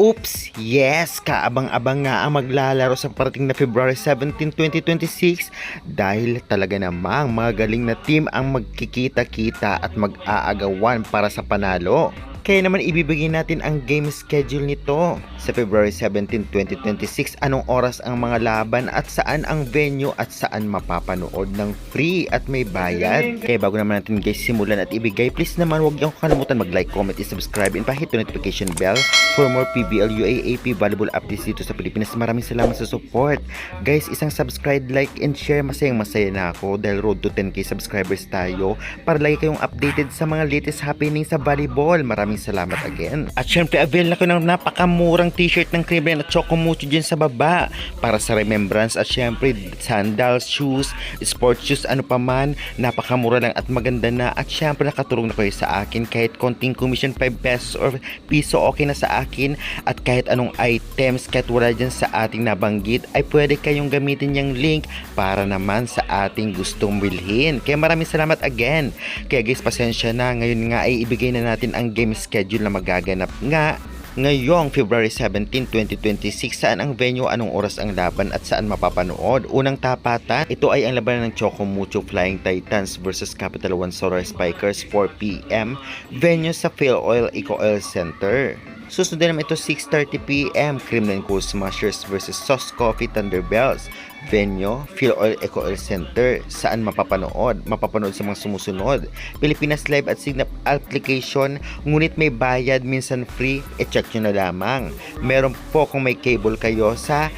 Oops! Yes! Kaabang-abang nga ang maglalaro sa parating na February 17, 2026 dahil talaga namang mga galing na team ang magkikita-kita at mag-aagawan para sa panalo. Kaya naman ibibigay natin ang game schedule nito. Sa February 17, 2026, anong oras ang mga laban at saan ang venue at saan mapapanood ng free at may bayad. Kaya bago naman natin guys simulan at ibigay, please naman huwag niyong kalimutan mag-like, comment, subscribe and pahit yung notification bell for more PBL UAAP volleyball updates dito sa Pilipinas. Maraming salamat sa support. Guys, isang subscribe, like and share. Masayang-masaya na ako dahil road to 10k subscribers tayo para lagi kayong updated sa mga latest happening sa volleyball. Maraming salamat again. At syempre, avail na ko ng napakamurang t-shirt ng Creamline at Chocomucho dyan sa baba para sa remembrance. At syempre, sandals, shoes, sports shoes, ano pa man, napakamura lang at maganda na. At syempre, nakatulong na kayo sa akin kahit konting commission, 5 pesos or piso, okay na sa akin. At kahit anong items, kahit wala dyan sa ating nabanggit, ay pwede kayong gamitin yung link para naman sa ating gustong bilhin. Kaya maraming salamat again. Kaya guys, pasensya na. Ngayon nga ay ibigay na natin ang game schedule na magaganap nga ngayong February 17, 2026. Saan ang venue, anong oras ang laban at saan mapapanood. Unang tapatan, ito ay ang labanan ng Chocomucho Flying Titans versus Capital One Solar Spikers, 4pm. Venue sa PhilOil Eco Oil Center. Susunod naman ito 6:30pm, Creamline Cool Smashers versus Sauce Coffee Thunderbells. Venue, PhilOil Eco Oil Center. Saan mapapanood? Mapapanood sa mga sumusunod: Pilipinas Live at Signap application, ngunit may bayad, minsan free, check nyo na lamang. Meron po kung may cable kayo sa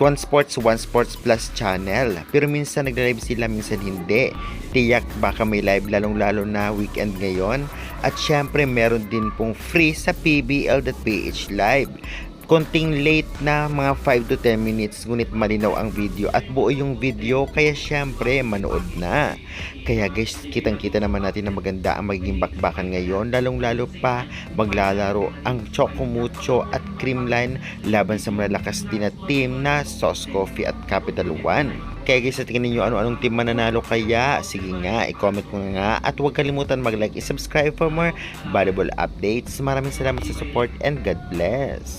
One Sports Plus channel. Pero minsan nagla-live sila, minsan hindi. Tiyak baka may live lalong-lalo na weekend ngayon. At syempre meron din pong free sa pbl.ph live. Konting late na mga 5 to 10 minutes, ngunit malinaw ang video at buo yung video, kaya syempre manood na. Kaya guys, kitang-kita naman natin na maganda ang magiging bakbakan ngayon, lalong-lalo pa maglalaro ang Chocomucho at Creamline laban sa malalakas din na team na Sauce Coffee at Capital One. Kaya guys, sa tingin ninyo anong team mananalo kaya? Sige nga, i-comment mo nga at huwag kalimutan mag-like and subscribe for more volleyball updates. Maraming salamat sa support and God bless!